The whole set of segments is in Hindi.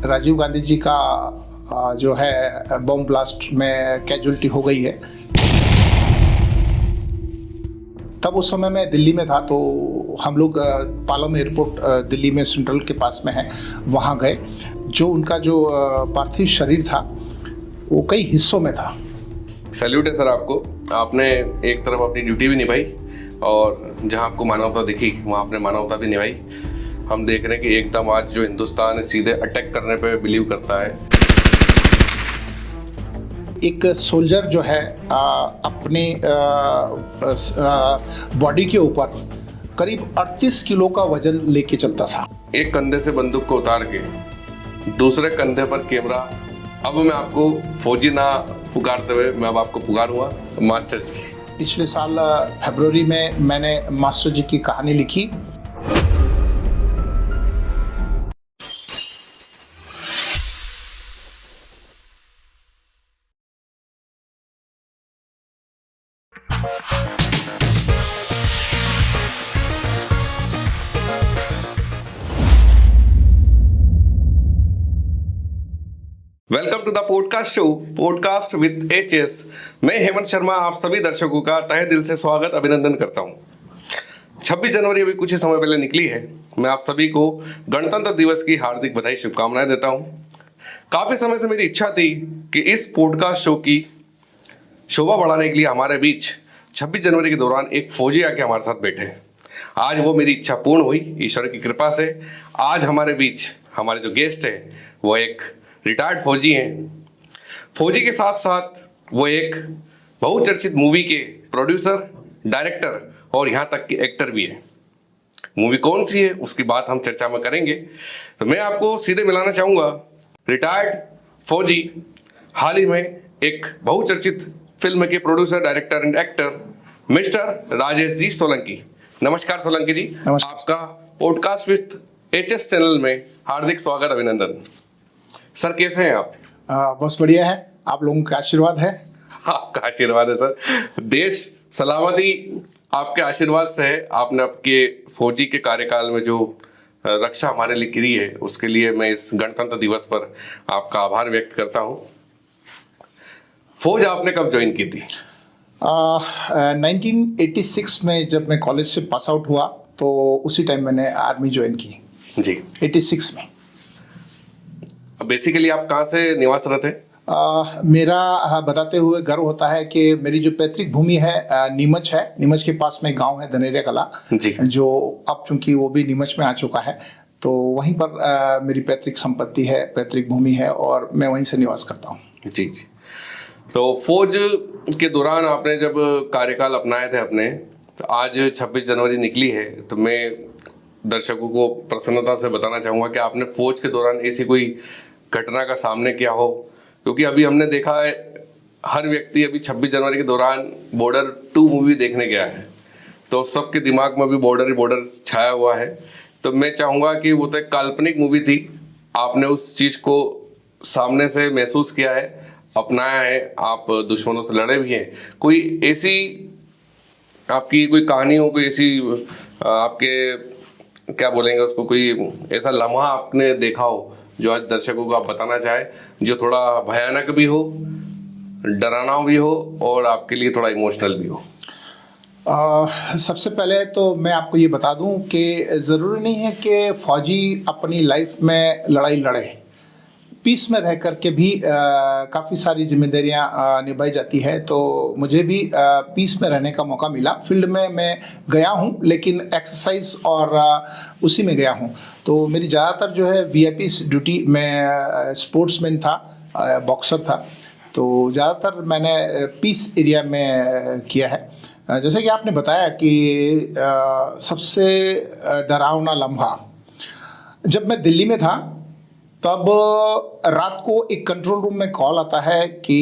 राजीव गांधी जी का जो है बॉम्ब ब्लास्ट में कैजुअलिटी हो गई है। तब उस समय मैं दिल्ली में था, तो हम लोग पालम एयरपोर्ट दिल्ली में सेंट्रल के पास में है, वहाँ गए। जो उनका जो पार्थिव शरीर था वो कई हिस्सों में था। सैल्यूट है सर आपको। आपने एक तरफ अपनी ड्यूटी भी निभाई और जहाँ आपको मानवता दिखी वहाँ आपने मानवता भी निभाई। हम देख रहे हैं कि एकदम आज जो हिंदुस्तान है सीधे अटैक करने पे बिलीव करता है। एक सोल्जर जो है अपने बॉडी के ऊपर करीब 38 किलो का वजन लेके चलता था। एक कंधे से बंदूक को उतार के दूसरे कंधे पर कैमरा। अब मैं आपको फौजी ना पुकारते हुए मैं अब आपको पुकारूंगा मास्टर जी। पिछले साल फरवरी में मैंने मास्टर जी की कहानी लिखी। Welcome to the podcast show podcast with HS. मैं हेमंत शर्मा आप सभी दर्शकों का तहे दिल से स्वागत अभिनंदन करता हूं। 26 जनवरी अभी कुछ ही समय पहले निकली है। मैं आप सभी को गणतंत्र दिवस की हार्दिक बधाई शुभकामनाएं देता हूं। काफी समय से मेरी इच्छा थी कि इस पॉडकास्ट शो की शोभा बढ़ाने के लिए हमारे बीच 26 जनवरी के दौरान एक फौजी आके हमारे साथ बैठे। आज वो मेरी इच्छा पूर्ण हुई ईश्वर की कृपा से। आज हमारे बीच हमारे जो गेस्ट है वो एक रिटायर्ड फौजी हैं। फौजी के साथ साथ वो एक बहुचर्चित मूवी के प्रोड्यूसर, डायरेक्टर और यहाँ तक कि एक्टर भी है। मूवी कौन सी है उसकी बात हम चर्चा में करेंगे। तो मैं आपको सीधे मिलाना चाहूँगा रिटायर्ड फौजी, हाल ही में एक बहुचर्चित फिल्म के producer, director and actor mister Rajesh ji Solanki. नमस्कार सोलंकी जी। नमस्कार। आपका पॉडकास्ट विद एचएस चैनल में हार्दिक स्वागत अभिनंदन। सर कैसे हैं आप? बहुत बढ़िया है, आप लोगों का आशीर्वाद है। आपका आशीर्वाद है सर। देश सलामती आपके आशीर्वाद से है। आपने आपके फौजी के कार्यकाल में जो रक्षा हमारे लिए करी है उसके लिए मैं इस गणतंत्र दिवस पर आपका आभार व्यक्त करता हूं। फौज आपने कब ज्वाइन की थी? 1986 में जब मैं कॉलेज से पास आउट हुआ तो उसी टाइम मैंने आर्मी ज्वाइन की जी 86 में। बेसिकली आप कहाँ से निवासरत है? मेरा बताते हुए गर्व होता है कि मेरी जो पैतृक भूमि है नीमच है। नीमच के पास में गांव है धनेरिया कला जी। जो अब चूंकि वो भी नीमच में आ चुका है, तो वहीं पर मेरी पैतृक संपत्ति है, पैतृक भूमि है और मैं वहीं से निवास करता हूँ। जी जी। तो फौज के दौरान आपने जब कार्यकाल अपनाए थे अपने, तो आज 26 जनवरी निकली है, तो मैं दर्शकों को प्रसन्नता से बताना चाहूँगा कि आपने फौज के दौरान ऐसी कोई घटना का सामने किया हो, क्योंकि अभी हमने देखा है हर व्यक्ति अभी 26 जनवरी के दौरान बॉर्डर 2 मूवी देखने गया है, तो सबके दिमाग में भी बॉर्डर ही बॉर्डर छाया हुआ है। तो मैं चाहूँगा कि वो तो एक काल्पनिक मूवी थी, आपने उस चीज़ को सामने से महसूस किया है, अपनाया है, आप दुश्मनों से लड़े भी हैं। कोई ऐसी आपकी कोई कहानी हो, कोई ऐसी आपके क्या बोलेंगे उसको, कोई ऐसा लम्हा आपने देखा हो जो आज दर्शकों को आप बताना चाहे, जो थोड़ा भयानक भी हो, डराना भी हो और आपके लिए थोड़ा इमोशनल भी हो? सबसे पहले तो मैं आपको ये बता दूं कि ज़रूरी नहीं है कि फ़ौजी अपनी लाइफ में लड़ाई लड़े। पीस में रह कर के भी काफ़ी सारी जिम्मेदारियां निभाई जाती है। तो मुझे भी पीस में रहने का मौका मिला। फील्ड में मैं गया हूं, लेकिन एक्सरसाइज और उसी में गया हूं। तो मेरी ज़्यादातर जो है वीआईपी ड्यूटी में स्पोर्ट्समैन था, बॉक्सर था, तो ज़्यादातर मैंने पीस एरिया में किया है। जैसे कि आपने बताया कि सबसे डरावना लम्हा, जब मैं दिल्ली में था तब रात को एक कंट्रोल रूम में कॉल आता है कि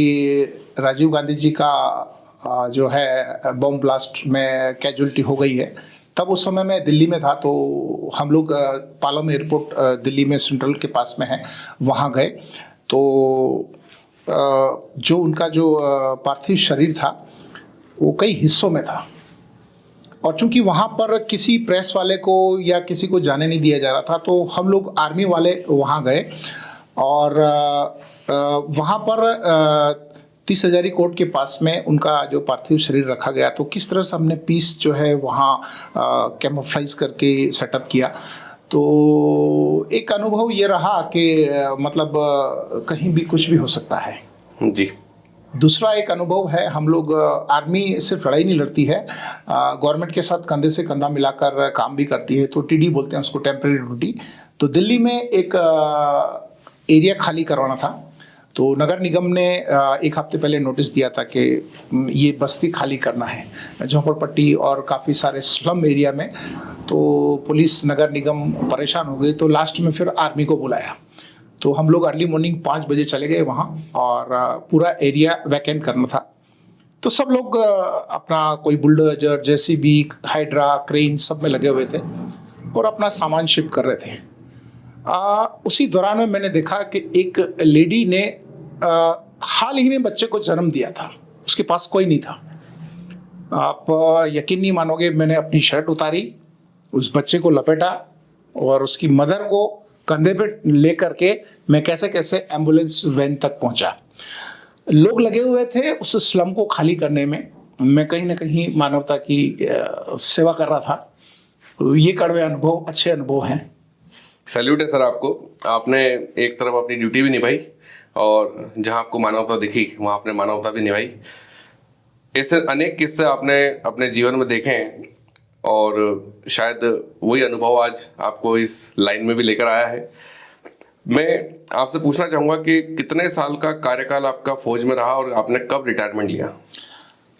राजीव गांधी जी का जो है बॉम्ब ब्लास्ट में कैजुअलिटी हो गई है। तब उस समय मैं दिल्ली में था, तो हम लोग पालम एयरपोर्ट दिल्ली में सेंट्रल के पास में है, वहाँ गए। तो जो उनका जो पार्थिव शरीर था वो कई हिस्सों में था, और चूंकि वहाँ पर किसी प्रेस वाले को या किसी को जाने नहीं दिया जा रहा था, तो हम लोग आर्मी वाले वहाँ गए और वहाँ पर 30 हजारी कोर्ट के पास में उनका जो पार्थिव शरीर रखा गया, तो किस तरह से हमने पीस जो है वहाँ कैमोफ्लाइज करके सेटअप किया। तो एक अनुभव ये रहा कि मतलब कहीं भी कुछ भी हो सकता है जी। दूसरा एक अनुभव है, हम लोग आर्मी सिर्फ लड़ाई नहीं लड़ती है, गवर्नमेंट के साथ कंधे से कंधा मिलाकर काम भी करती है। तो टीडी बोलते हैं उसको, टेम्परेरी ड्यूटी। तो दिल्ली में एक एरिया खाली करवाना था, तो नगर निगम ने एक हफ्ते पहले नोटिस दिया था कि ये बस्ती खाली करना है, झोपड़पट्टी और काफ़ी सारे स्लम एरिया में। तो पुलिस नगर निगम परेशान हो गई, तो लास्ट में फिर आर्मी को बुलाया। तो हम लोग अर्ली मॉर्निंग 5 बजे चले गए वहाँ, और पूरा एरिया वैकेंट करना था। तो सब लोग अपना कोई बुलडोजर, जेसीबी, हाइड्रा, क्रेन सब में लगे हुए थे और अपना सामान शिफ्ट कर रहे थे। उसी दौरान में मैंने देखा कि एक लेडी ने हाल ही में बच्चे को जन्म दिया था, उसके पास कोई नहीं था। आप यकीन नहीं मानोगे, मैंने अपनी शर्ट उतारी, उस बच्चे को लपेटा और उसकी मदर को कंधे पे लेकर के मैं कैसे कैसे एम्बुलेंस वैन तक पहुंचा। लोग लगे हुए थे उस स्लम को खाली करने में, मैं कहीं ना कहीं मानवता की सेवा कर रहा था। ये कड़वे अनुभव अच्छे अनुभव हैं। सैल्यूट है सर आपको, आपने एक तरफ अपनी ड्यूटी भी निभाई और जहां आपको मानवता दिखी वहां आपने मानवता भी निभाई। ऐसे अनेक किस्से आपने अपने जीवन में देखे हैं और शायद वही अनुभव आज आपको इस लाइन में भी लेकर आया है। मैं आपसे पूछना चाहूँगा कि कितने साल का कार्यकाल आपका फौज में रहा और आपने कब रिटायरमेंट लिया?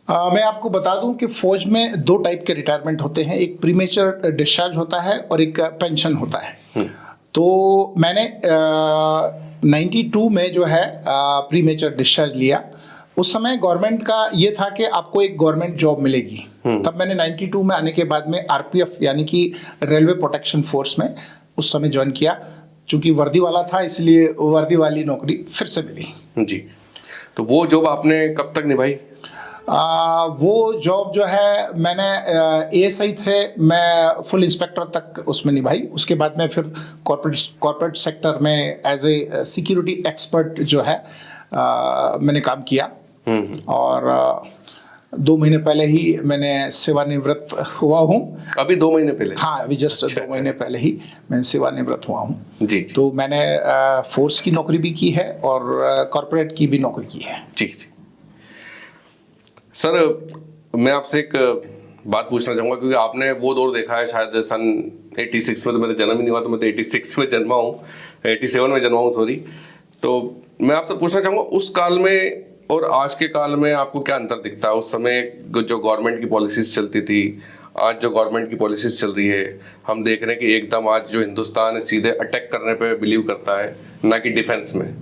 मैं आपको बता दूं कि फौज में 2 टाइप के रिटायरमेंट होते हैं, एक प्रीमेचर डिस्चार्ज होता है और एक पेंशन होता है। तो मैंने 92 में जो है प्रीमेचर डिस्चार्ज लिया। उस समय गवर्नमेंट का ये था कि आपको एक गवर्नमेंट जॉब मिलेगी। तब मैंने 92 में आने के बाद में आरपीएफ यानी कि रेलवे प्रोटेक्शन फोर्स में उस समय ज्वाइन किया। चूंकि वर्दी वाला था इसलिए वर्दी वाली नौकरी फिर से मिली। जी, तो वो जॉब आपने कब तक निभाई? वो जॉब जो है मैंने एएसआई थे, मैं फुल इंस्पेक्टर तक उसमें निभाई। उसके बाद में फिर कॉर्पोरेट सेक्टर में एज ए सिक्योरिटी एक्सपर्ट जो है मैंने काम किया। और 2 महीने पहले ही मैंने सेवानिवृत्त हुआ हूँ। अभी 2 महीने पहले? हाँ, अभी जस्ट 2 महीने पहले ही मैं सेवानिवृत्त हुआ हूँ। जी। तो मैंने फोर्स की नौकरी भी की है और कॉर्पोरेट की भी नौकरी की है। जी जी सर, मैं आपसे एक बात पूछना चाहूँगा क्योंकि आपने वो दौर देखा है, शायद सन 86 में तो मेरा जन्म ही नहीं हुआ, तो मैं तो 86 में जन्मा हूँ, 87 में जन्मा हूँ सॉरी। तो मैं आपसे पूछना चाहूँगा उस काल में और आज के काल में आपको क्या अंतर दिखता है? उस समय जो गवर्नमेंट की पॉलिसीज चलती थी, आज जो गवर्नमेंट की पॉलिसीज चल रही है, हम देख रहे हैं कि एकदम आज जो हिंदुस्तान है सीधे अटैक करने पे बिलीव करता है, ना कि डिफेंस में।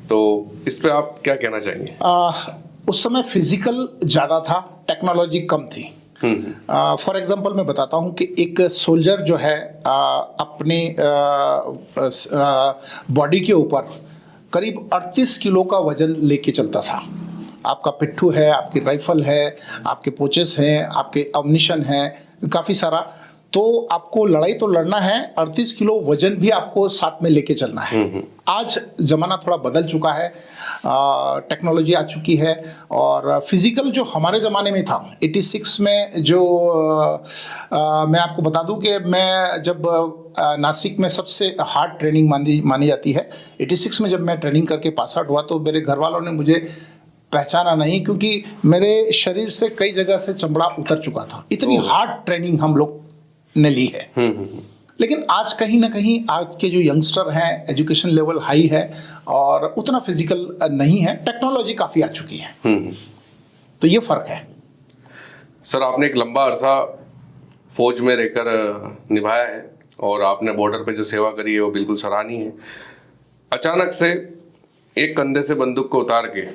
तो इस पे आप क्या कहना चाहेंगे? उस समय फिजिकल ज़्यादा था, टेक्नोलॉजी कम थी। फॉर एग्जांपल मैं बताता हूँ कि एक सोल्जर जो है अपने बॉडी के ऊपर करीब 38 किलो का वजन लेके चलता था। आपका पिट्ठू है, आपकी राइफल है, आपके पोचेस हैं, आपके अम्युनिशन है, काफ़ी सारा। तो आपको लड़ाई तो लड़ना है, 38 किलो वजन भी आपको साथ में लेके चलना है। आज ज़माना थोड़ा बदल चुका है, टेक्नोलॉजी आ चुकी है और फिज़िकल जो हमारे ज़माने में था 86 में जो मैं आपको बता दूं कि मैं जब नासिक में सबसे हार्ड ट्रेनिंग मानी जाती है, 86 में जब मैं ट्रेनिंग करके पास आउट हुआ तो मेरे घर वालों ने मुझे पहचाना नहीं, क्योंकि मेरे शरीर से कई जगह से चमड़ा उतर चुका था। इतनी हार्ड ट्रेनिंग हम लोग ने ली है। लेकिन आज कहीं ना कहीं आज के जो यंगस्टर हैं, एजुकेशन लेवल हाई है और उतना फिजिकल नहीं है, टेक्नोलॉजी काफ़ी आ चुकी है। तो ये फ़र्क है। सर, आपने एक लंबा अरसा फौज में रहकर निभाया है और आपने बॉर्डर पे जो सेवा करी है वो बिल्कुल सराहनीय है। अचानक से एक कंधे से बंदूक को उतार के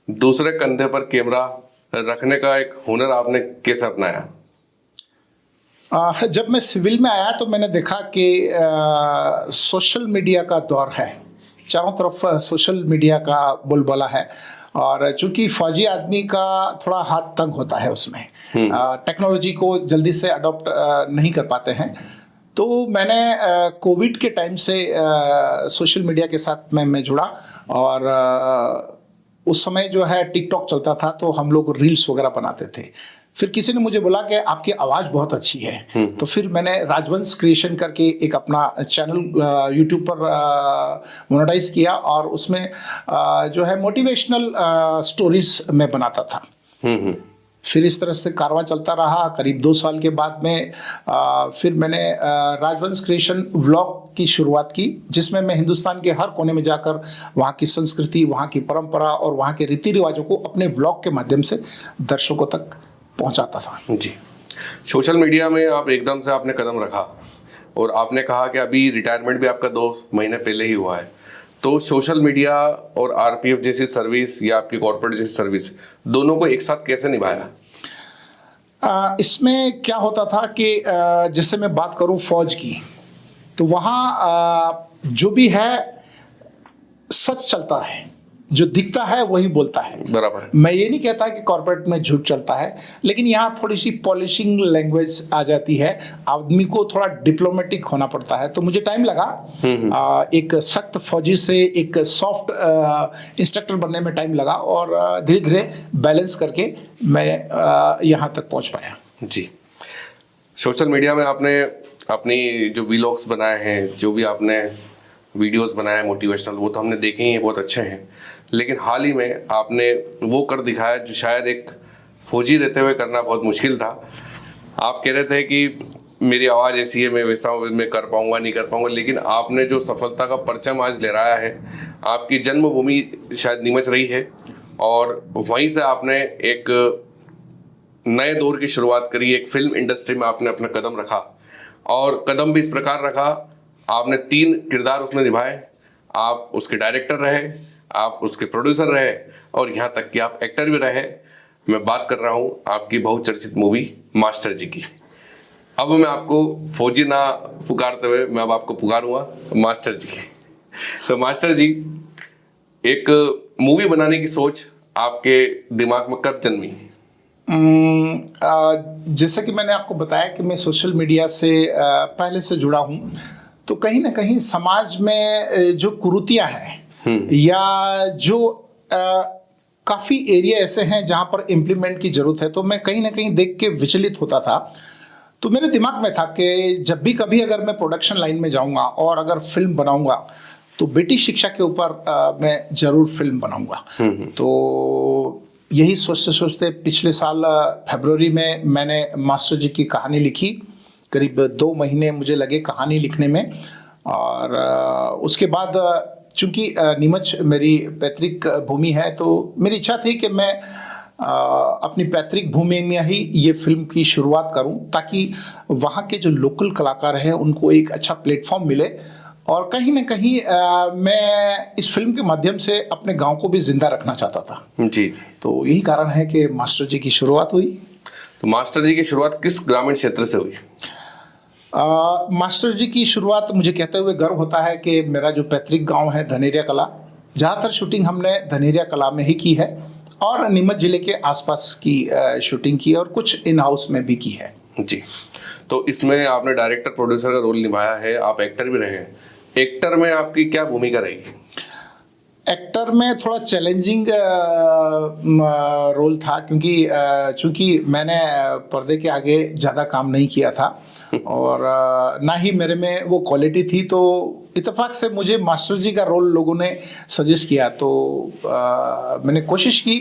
दूसरे कंधे पर कैमरा रखने का एक हुनर आपने कैसे अपनाया? जब मैं सिविल में आया तो मैंने देखा कि सोशल मीडिया का दौर है, चारों तरफ सोशल मीडिया का बोलबाला है और चूंकि फौजी आदमी का थोड़ा हाथ तंग होता है उसमें, टेक्नोलॉजी को जल्दी से अडॉप्ट नहीं कर पाते हैं। तो मैंने कोविड के टाइम से सोशल मीडिया के साथ मैं जुड़ा, और उस समय जो है टिकटॉक चलता था, तो हम लोग रील्स वगैरह बनाते थे। फिर किसी ने मुझे बोला कि आपकी आवाज़ बहुत अच्छी है, तो फिर मैंने राजवंश क्रिएशन करके एक अपना चैनल यूट्यूब पर मोनेटाइज किया, और उसमें जो है मोटिवेशनल स्टोरीज मैं बनाता था। फिर इस तरह से कारवां चलता रहा। करीब 2 साल के बाद में फिर मैंने राजवंश क्रिएशन व्लॉग की शुरुआत की, जिसमें मैं हिंदुस्तान के हर कोने में जाकर वहाँ की संस्कृति, वहाँ की परंपरा और वहाँ के रीति रिवाजों को अपने व्लॉग के माध्यम से दर्शकों तक पहुँचाता था। जी, सोशल मीडिया में आप एकदम से आपने कदम रखा, और आपने कहा कि अभी रिटायरमेंट भी आपका 2 महीने पहले ही हुआ है। तो सोशल मीडिया और आरपीएफ जैसी सर्विस या आपकी कॉर्पोरेट जैसी सर्विस, दोनों को एक साथ कैसे निभाया? इसमें क्या होता था कि जैसे मैं बात करूं फौज की, तो वहाँ जो भी है सच चलता है, जो दिखता है वही बोलता है। बराबर। मैं ये नहीं कहता कि कॉर्पोरेट में झूठ चलता है, लेकिन यहाँ थोड़ी सी पॉलिशिंग लैंग्वेज आ जाती है, आदमी को थोड़ा डिप्लोमेटिक होना पड़ता है। तो मुझे टाइम लगा, एक सख्त फौजी से एक सॉफ्ट इंस्ट्रक्टर बनने में टाइम लगा, और धीरे धीरे बैलेंस करके मैं यहाँ तक पहुँच पाया। जी, सोशल मीडिया में आपने अपनी जो व्लॉग्स बनाए हैं, जो भी आपने वीडियोस बनाए मोटिवेशनल, वो तो हमने देखे ही हैं, बहुत अच्छे हैं। लेकिन हाल ही में आपने वो कर दिखाया जो शायद एक फौजी रहते हुए करना बहुत मुश्किल था। आप कह रहे थे कि मेरी आवाज़ ऐसी है, मैं वैसा हूँ, मैं कर पाऊँगा नहीं कर पाऊँगा, लेकिन आपने जो सफलता का परचम आज लहराया है, आपकी जन्मभूमि शायद नीमच रही है, और वहीं से आपने एक नए दौर की शुरुआत करी। एक फिल्म इंडस्ट्री में आपने अपना कदम रखा, और कदम भी इस प्रकार रखा, आपने 3 किरदार उसमें निभाए। आप उसके डायरेक्टर रहे, आप उसके प्रोड्यूसर रहे, और यहाँ तक कि आप एक्टर भी रहे। मैं बात कर रहा हूँ आपकी बहुचर्चित मूवी मास्टर जी की। अब मैं आपको फौजी ना पुकारते हुए मैं अब आपको पुकारूंगा मास्टर जी। तो मास्टर जी, एक मूवी बनाने की सोच आपके दिमाग में कब जन्मी? जैसा कि मैंने आपको बताया कि मैं सोशल मीडिया से पहले से जुड़ा हूँ, तो कहीं ना कहीं समाज में जो कुरीतियाँ हैं, या जो काफ़ी एरिया ऐसे हैं जहाँ पर इम्प्लीमेंट की ज़रूरत है, तो मैं कहीं ना कहीं देख के विचलित होता था। तो मेरे दिमाग में था कि जब भी कभी अगर मैं प्रोडक्शन लाइन में जाऊँगा और अगर फिल्म बनाऊँगा, तो बेटी शिक्षा के ऊपर मैं ज़रूर फिल्म बनाऊँगा। तो यही सोचते सोचते पिछले साल फरवरी में मैंने मास्टर जी की कहानी लिखी। करीब 2 महीने मुझे लगे कहानी लिखने में, और उसके बाद चूंकि नीमच मेरी पैतृक भूमि है, तो मेरी इच्छा थी कि मैं अपनी पैतृक भूमि में ही ये फिल्म की शुरुआत करूं, ताकि वहाँ के जो लोकल कलाकार हैं उनको एक अच्छा प्लेटफॉर्म मिले, और कहीं ना कहीं मैं इस फिल्म के माध्यम से अपने गांव को भी जिंदा रखना चाहता था। जी। तो यही कारण है कि मास्टर जी की शुरुआत हुई। तो मास्टर जी की शुरुआत किस ग्रामीण क्षेत्र से हुई? मास्टर जी की शुरुआत मुझे कहते हुए गर्व होता है कि मेरा जो पैतृक गांव है धनेरिया कला, ज़्यादातर शूटिंग हमने धनेरिया कला में ही की है, और नीमच जिले के आसपास की शूटिंग की, और कुछ इन हाउस में भी की है। जी, तो इसमें आपने डायरेक्टर प्रोड्यूसर का रोल निभाया है, आप एक्टर भी रहे हैं। एक्टर में आपकी क्या भूमिका रहेगी? एक्टर में थोड़ा चैलेंजिंग रोल था, क्योंकि चूंकि मैंने पर्दे के आगे ज़्यादा काम नहीं किया था, और ना ही मेरे में वो क्वालिटी थी। तो इत्तेफाक से मुझे मास्टर जी का रोल लोगों ने सजेस्ट किया, तो मैंने कोशिश की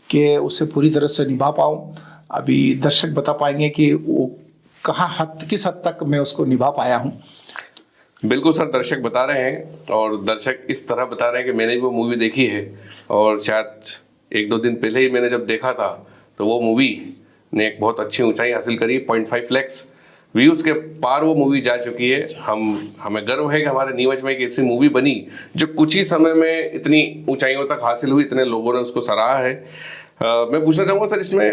कि उसे पूरी तरह से निभा पाऊँ। अभी दर्शक बता पाएंगे कि वो किस हद तक मैं उसको निभा पाया हूँ। बिल्कुल सर, दर्शक बता रहे हैं, और दर्शक इस तरह बता रहे हैं कि मैंने भी वो मूवी देखी है, और शायद 1-2 दिन पहले ही मैंने जब देखा था, तो वो मूवी ने एक बहुत अच्छी ऊंचाई हासिल करी। 0.5 लाख व्यूज़ के पार वो मूवी जा चुकी है। हमें गर्व है कि हमारे नीमच में एक ऐसी मूवी बनी जो कुछ ही समय में इतनी ऊंचाइयों तक हासिल हुई, इतने लोगों ने उसको सराहा है। मैं पूछना चाहूँगा सर, इसमें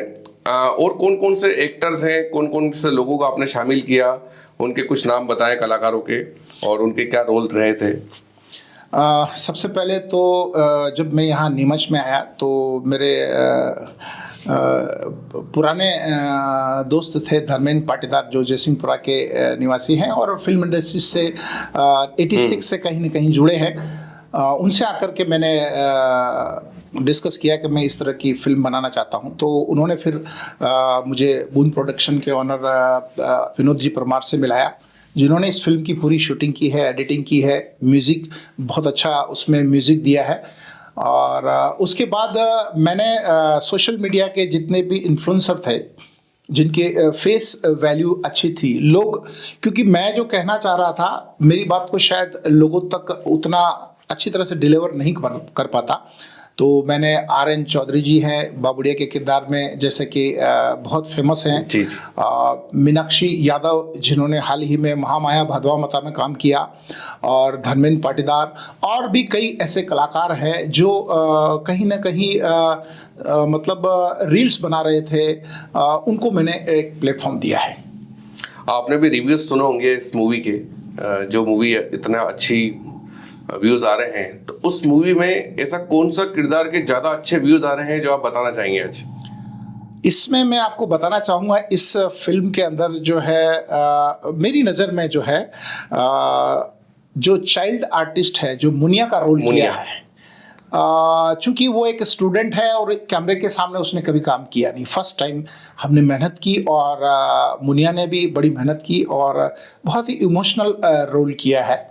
और कौन कौन से एक्टर्स हैं, कौन कौन से लोगों को आपने शामिल किया, उनके कुछ नाम बताएं कलाकारों के, और उनके क्या रोल रहे थे? सबसे पहले तो जब मैं यहाँ नीमच में आया तो मेरे पुराने दोस्त थे धर्मेंद्र पाटीदार, जो जयसिंहपुरा के निवासी हैं और फिल्म इंडस्ट्री से 86 से कहीं न कहीं जुड़े हैं। उनसे आकर के मैंने डिस्कस किया कि मैं इस तरह की फिल्म बनाना चाहता हूं, तो उन्होंने फिर मुझे बूंद प्रोडक्शन के ऑनर विनोद जी परमार से मिलाया, जिन्होंने इस फिल्म की पूरी शूटिंग की है, एडिटिंग की है, म्यूज़िक बहुत अच्छा उसमें म्यूज़िक दिया है। और उसके बाद मैंने सोशल मीडिया के जितने भी इन्फ्लुएंसर थे जिनके फेस वैल्यू अच्छी थी, लोग, क्योंकि मैं जो कहना चाह रहा था मेरी बात को शायद लोगों तक उतना अच्छी तरह से डिलीवर नहीं कर पाता, तो मैंने RN चौधरी जी हैं बाबुड़िया के किरदार में, जैसे कि बहुत फेमस हैं जी। मीनाक्षी यादव जिन्होंने हाल ही में महामाया भादवा माता में काम किया, और धर्मेंद्र पाटीदार, और भी कई ऐसे कलाकार हैं जो कहीं ना कहीं मतलब रील्स बना रहे थे, उनको मैंने एक प्लेटफॉर्म दिया है। आपने भी रिव्यूज सुने होंगे इस मूवी के, जो मूवी इतना अच्छी व्यूज आ रहे हैं, तो उस मूवी में ऐसा कौन सा किरदार के ज्यादा अच्छे व्यूज आ रहे हैं जो आप बताना चाहेंगे आज? इसमें मैं आपको बताना चाहूँगा, इस फिल्म के अंदर जो है मेरी नज़र में जो है जो चाइल्ड आर्टिस्ट है, जो मुनिया का रोल किया है, चूँकि वो एक स्टूडेंट है और कैमरे के सामने उसने कभी काम किया नहीं, फर्स्ट टाइम हमने मेहनत की, और मुनिया ने भी बड़ी मेहनत की और बहुत ही इमोशनल रोल किया है,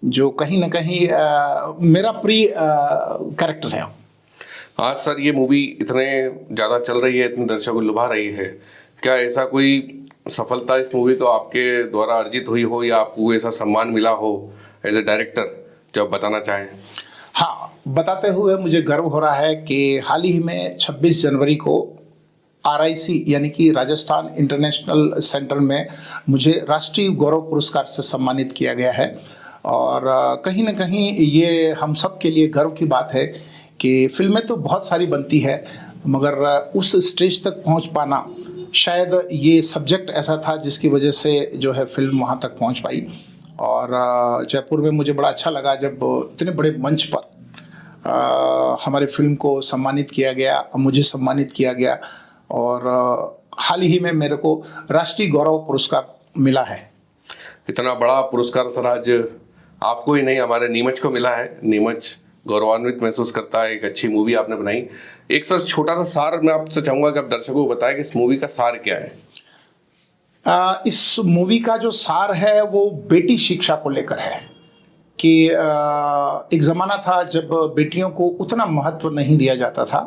जो कहीं ना कहीं मेरा प्रिय कैरेक्टर है। आज सर ये मूवी इतने ज़्यादा चल रही है, इतने दर्शकों को लुभा रही है, क्या ऐसा कोई सफलता इस मूवी को आपके द्वारा अर्जित हुई हो या आपको ऐसा सम्मान मिला हो एज ए डायरेक्टर, जो आप बताना चाहें? हाँ, बताते हुए मुझे गर्व हो रहा है कि हाल ही में 26 जनवरी को RIC यानी कि राजस्थान इंटरनेशनल सेंटर में मुझे राष्ट्रीय गौरव पुरस्कार से सम्मानित किया गया है, और कहीं ना कहीं ये हम सब के लिए गर्व की बात है कि फिल्में तो बहुत सारी बनती है, मगर उस स्टेज तक पहुंच पाना, शायद ये सब्जेक्ट ऐसा था जिसकी वजह से जो है फिल्म वहां तक पहुंच पाई। और जयपुर में मुझे बड़ा अच्छा लगा जब इतने बड़े मंच पर हमारे फिल्म को सम्मानित किया गया, मुझे सम्मानित किया गया, और हाल ही में मेरे को राष्ट्रीय गौरव पुरस्कार मिला है। इतना बड़ा पुरस्कार सर आज आपको ही नहीं, हमारे नीमच को मिला है। नीमच गौरवान्वित महसूस करता है, एक अच्छी मूवी आपने बनाई। एक सर छोटा सा सार मैं आपसे चाहूंगा कि आप दर्शकों को बताएं कि इस मूवी का सार क्या है। इस मूवी का जो सार है वो बेटी शिक्षा को लेकर है कि एक ज़माना था जब बेटियों को उतना महत्व नहीं दिया जाता था,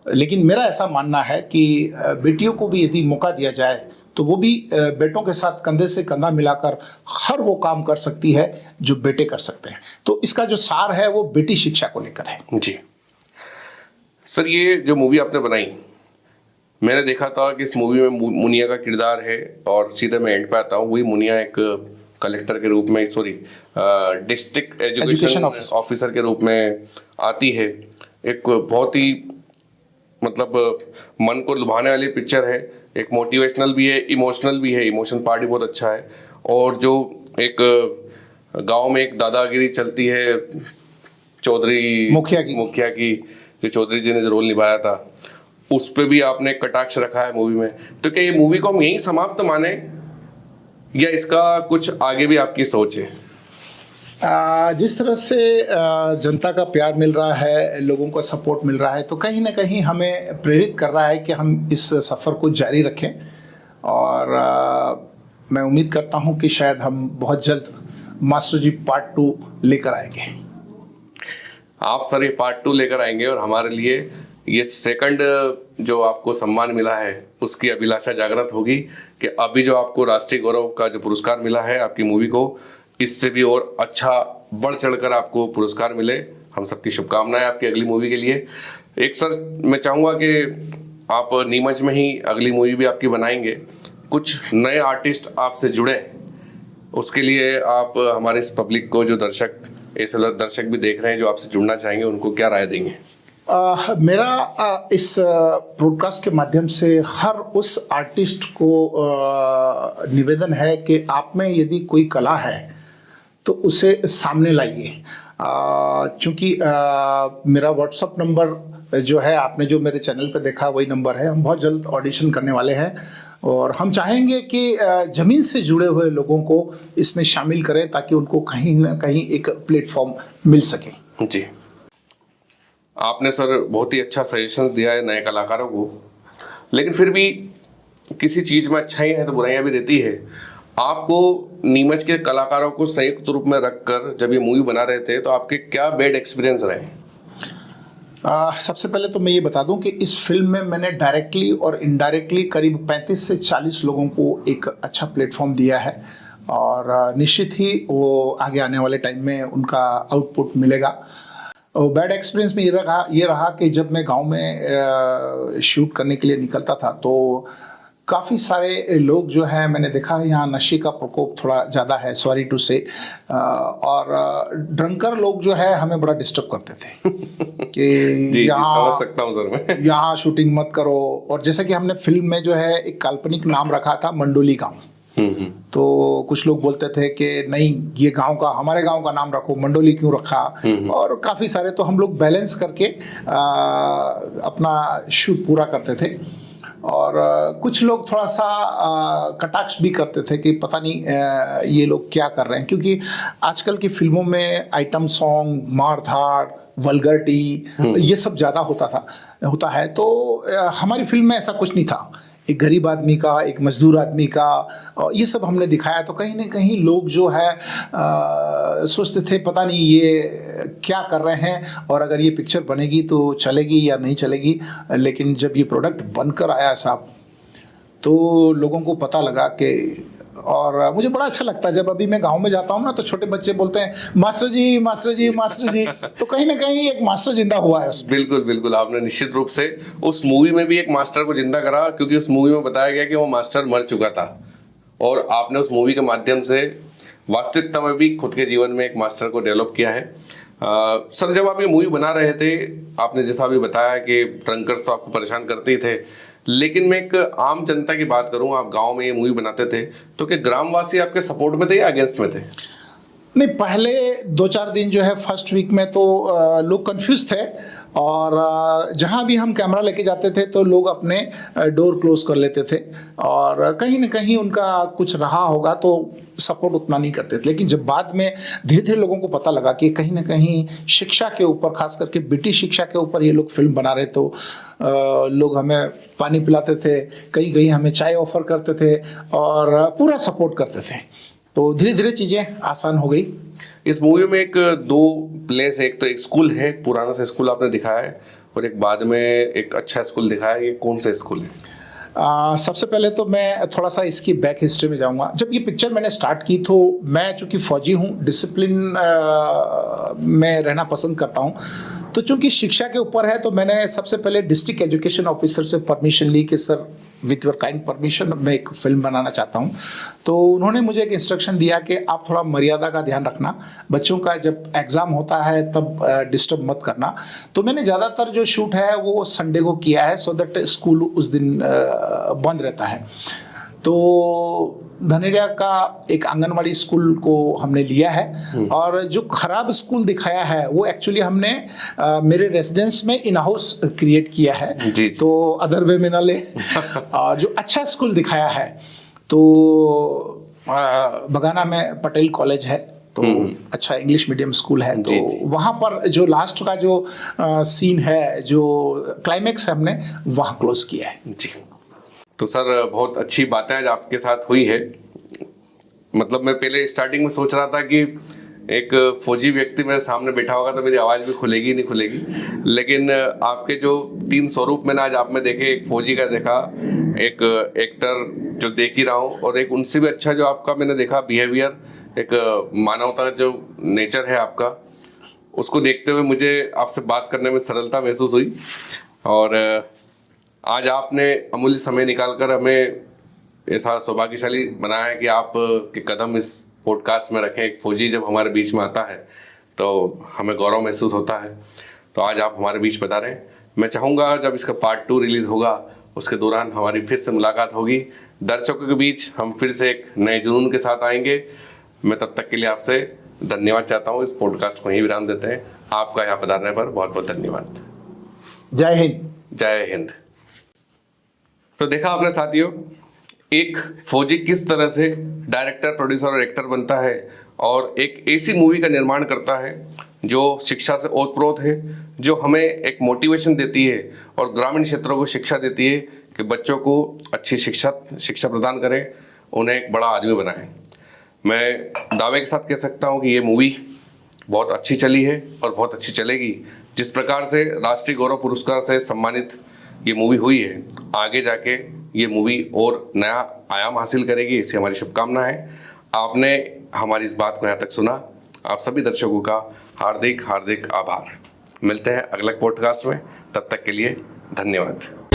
लेकिन मेरा ऐसा मानना है कि बेटियों को भी यदि मौका दिया जाए तो वो भी बेटों के साथ कंधे से कंधा मिलाकर हर वो काम कर सकती है जो बेटे कर सकते हैं। तो इसका जो सार है वो बेटी शिक्षा को लेकर है। जी सर, ये जो मूवी आपने बनाई, मैंने देखा था कि इस मूवी में मुनिया का किरदार है, और सीधे मैं एंड पे आता हूँ, वही मुनिया एक कलेक्टर के रूप में, डिस्ट्रिक्ट एजुकेशन ऑफिसर के रूप में आती है। एक बहुत ही मतलब मन को लुभाने वाली पिक्चर है, एक मोटिवेशनल भी है, इमोशनल भी है, इमोशन पार्ट भी बहुत अच्छा है। और जो एक गांव में एक दादागिरी चलती है चौधरी मुखिया की जो चौधरी जी ने जो रोल निभाया था, उस पे भी आपने कटाक्ष रखा है मूवी में। तो क्या ये मूवी को हम यहीं समाप्त माने या इसका कुछ आगे भी आपकी सोच है? जिस तरह से जनता का प्यार मिल रहा है, लोगों का सपोर्ट मिल रहा है, तो कहीं ना कहीं हमें प्रेरित कर रहा है कि हम इस सफ़र को जारी रखें, और मैं उम्मीद करता हूं कि शायद हम बहुत जल्द मास्टर जी पार्ट 2 लेकर आएंगे। आप सर ये पार्ट 2 लेकर आएंगे, और हमारे लिए ये सेकंड जो आपको सम्मान मिला है उसकी अभिलाषा जागृत होगी कि अभी जो आपको राष्ट्रीय गौरव का जो पुरस्कार मिला है आपकी मूवी को, इससे भी और अच्छा बढ़ चढ़कर आपको पुरस्कार मिले। हम सबकी शुभकामनाएं आपकी अगली मूवी के लिए। एक सर मैं चाहूँगा कि आप नीमच में ही अगली मूवी भी आपकी बनाएंगे, कुछ नए आर्टिस्ट आपसे जुड़े, उसके लिए आप हमारे इस पब्लिक को, जो दर्शक ऐसे दर्शक भी देख रहे हैं जो आपसे जुड़ना चाहेंगे, उनको क्या राय देंगे? मेरा इस ब्रॉडकास्ट के माध्यम से हर उस आर्टिस्ट को निवेदन है कि आप में यदि कोई कला है तो उसे सामने लाइए। चूँकि मेरा व्हाट्सअप नंबर जो है, आपने जो मेरे चैनल पे देखा वही नंबर है। हम बहुत जल्द ऑडिशन करने वाले हैं और हम चाहेंगे कि ज़मीन से जुड़े हुए लोगों को इसमें शामिल करें ताकि उनको कहीं ना कहीं एक प्लेटफॉर्म मिल सके। जी, आपने सर बहुत ही अच्छा सजेशन दिया है नए कलाकारों को, लेकिन फिर भी किसी चीज़ में अच्छाइयाँ हैं तो बुराइयाँ भी रहती है। आपको नीमच के कलाकारों को संयुक्त रूप में रखकर जब ये मूवी बना रहे थे तो आपके क्या बैड एक्सपीरियंस रहे? सबसे पहले तो मैं ये बता दूं कि इस फिल्म में मैंने डायरेक्टली और इनडायरेक्टली करीब 35 से 40 लोगों को एक अच्छा प्लेटफॉर्म दिया है और निश्चित ही वो आगे आने वाले टाइम में उनका आउटपुट मिलेगा। और बैड एक्सपीरियंस में ये रहा कि जब मैं गांव में शूट करने के लिए निकलता था तो काफ़ी सारे लोग जो है, मैंने देखा यहाँ नशे का प्रकोप थोड़ा ज़्यादा है, सॉरी टू से, और ड्रंकर लोग जो है हमें बड़ा डिस्टर्ब करते थे कि समझ सकता हूँ सर मैं। यहाँ शूटिंग मत करो। और जैसे कि हमने फिल्म में जो है एक काल्पनिक नाम रखा था मंडोली गांव, तो कुछ लोग बोलते थे कि नहीं, ये गांव का, हमारे गांव का नाम रखो, मंडोली क्यों रखा। और काफ़ी सारे तो हम लोग बैलेंस करके अपना शूट पूरा करते थे। और कुछ लोग थोड़ा सा कटाक्ष भी करते थे कि पता नहीं ये लोग क्या कर रहे हैं, क्योंकि आजकल की फिल्मों में आइटम सॉन्ग, मार धाड़, वल्गरिटी ये सब ज़्यादा होता है। तो हमारी फिल्म में ऐसा कुछ नहीं था। एक गरीब आदमी का, एक मजदूर आदमी का, ये सब हमने दिखाया। तो कहीं ना कहीं लोग जो है सोचते थे पता नहीं ये क्या कर रहे हैं और अगर ये पिक्चर बनेगी तो चलेगी या नहीं चलेगी। लेकिन जब ये प्रोडक्ट बनकर आया साहब, तो लोगों को पता लगा कि, और मुझे बड़ा अच्छा लगता है जब अभी मैं गांव में जाता हूँ ना तो छोटे बच्चे बोलते हैं मास्टर जी, मास्टर जी, मास्टर जी। तो कहीं ना कहीं एक मास्टर जिंदा हुआ है उसमें। बिल्कुल बिल्कुल, आपने निश्चित रूप से उस मूवी में भी एक मास्टर को जिंदा करा, क्योंकि उस मूवी में बताया गया कि वो मास्टर मर चुका था और आपने उस मूवी के माध्यम से वास्तविकता में भी खुद के जीवन में एक मास्टर को डेवलप किया है। सर, जब आप ये मूवी बना रहे थे, आपने जैसा अभी बताया कि ड्रंकर्स तो आपको परेशान करते ही थे, लेकिन मैं एक आम जनता की बात करूं, आप गांव में ये मूवी बनाते थे तो क्या ग्रामवासी आपके सपोर्ट में थे या अगेंस्ट में थे? नहीं, पहले 2-4 दिन जो है, फर्स्ट वीक में तो लोग कंफ्यूज थे और जहाँ भी हम कैमरा लेके जाते थे तो लोग अपने डोर क्लोज कर लेते थे और कहीं ना कहीं उनका कुछ रहा होगा तो सपोर्ट उतना नहीं करते थे। लेकिन जब बाद में धीरे धीरे लोगों को पता लगा कि कहीं ना कहीं शिक्षा के ऊपर, खास करके बेटी शिक्षा के ऊपर ये लोग फिल्म बना रहे, तो लोग हमें पानी पिलाते थे, कहीं कहीं हमें चाय ऑफर करते थे और पूरा सपोर्ट करते थे। तो धीरे धीरे चीज़ें आसान हो गई। इस मूवी में एक दो प्लेस है, एक तो एक स्कूल है, एक पुराना सा स्कूल आपने दिखाया है और एक बाद में एक अच्छा स्कूल दिखाया है। ये कौन सा स्कूल है? सबसे पहले तो मैं थोड़ा सा इसकी बैक हिस्ट्री में जाऊंगा। जब ये पिक्चर मैंने स्टार्ट की तो मैं चूँकि फौजी हूँ, डिसिप्लिन में रहना पसंद करता हूँ, तो चूँकि शिक्षा के ऊपर है तो मैंने सबसे पहले डिस्ट्रिक्ट एजुकेशन ऑफिसर से परमिशन ली कि sir with your kind permission मैं एक फिल्म बनाना चाहता हूँ। तो उन्होंने मुझे एक इंस्ट्रक्शन दिया कि आप थोड़ा मर्यादा का ध्यान रखना, बच्चों का जब एग्ज़ाम होता है तब डिस्टर्ब मत करना। तो मैंने ज़्यादातर जो शूट है वो संडे को किया है, सो दैट स्कूल उस दिन बंद रहता है। तो धनेरिया का एक आंगनवाड़ी स्कूल को हमने लिया है और जो खराब स्कूल दिखाया है वो एक्चुअली हमने मेरे रेजिडेंस में इन हाउस क्रिएट किया है। जी। तो अदर वे में ना ले। और जो अच्छा स्कूल दिखाया है तो बगाना में पटेल कॉलेज है, तो अच्छा इंग्लिश मीडियम स्कूल है। तो वहाँ पर जो लास्ट का जो सीन है, जो क्लाइमेक्स है, हमने वहाँ क्लोज किया है। जी। तो सर, बहुत अच्छी बातें आज आपके साथ हुई है। मतलब मैं पहले स्टार्टिंग में सोच रहा था कि एक फौजी व्यक्ति मेरे सामने बैठा होगा तो मेरी आवाज़ भी खुलेगी नहीं खुलेगी, लेकिन आपके जो 3 स्वरूप मैंने आज आप में देखे, एक फौजी का देखा, एक एक्टर जो देख ही रहा हूँ, और एक उनसे भी अच्छा जो आपका मैंने देखा बिहेवियर, एक मानवता जो नेचर है आपका, उसको देखते हुए मुझे आपसे बात करने में सरलता महसूस हुई। और आज आपने अमूल्य समय निकालकर हमें ऐसा सौभाग्यशाली बनाया है कि आप के कदम इस पॉडकास्ट में रखें। एक फौजी जब हमारे बीच में आता है तो हमें गौरव महसूस होता है। तो आज आप हमारे बीच बता रहे हैं। मैं चाहूँगा जब इसका पार्ट 2 रिलीज़ होगा उसके दौरान हमारी फिर से मुलाकात होगी। दर्शकों के बीच हम फिर से एक नए जुनून के साथ आएंगे। मैं तब तक के लिए आपसे धन्यवाद चाहता हूँ। इस पॉडकास्ट को यहीं विराम देते हैं। आपका यहाँ पधारने पर बहुत बहुत धन्यवाद। जय हिंद। जय हिंद। तो देखा आपने साथियों, एक फौजी किस तरह से डायरेक्टर, प्रोड्यूसर और एक्टर बनता है और एक ऐसी मूवी का निर्माण करता है जो शिक्षा से ओतप्रोत है, जो हमें एक मोटिवेशन देती है और ग्रामीण क्षेत्रों को शिक्षा देती है कि बच्चों को अच्छी शिक्षा प्रदान करें, उन्हें एक बड़ा आदमी बनाएं। मैं दावे के साथ कह सकता हूं कि ये मूवी बहुत अच्छी चली है और बहुत अच्छी चलेगी। जिस प्रकार से राष्ट्रीय गौरव पुरस्कार से सम्मानित ये मूवी हुई है, आगे जाके ये मूवी और नया आयाम हासिल करेगी, इससे हमारी शुभकामना है। आपने हमारी इस बात को यहाँ तक सुना, आप सभी दर्शकों का हार्दिक हार्दिक आभार। मिलते हैं अगले पॉडकास्ट में, तब तक के लिए धन्यवाद।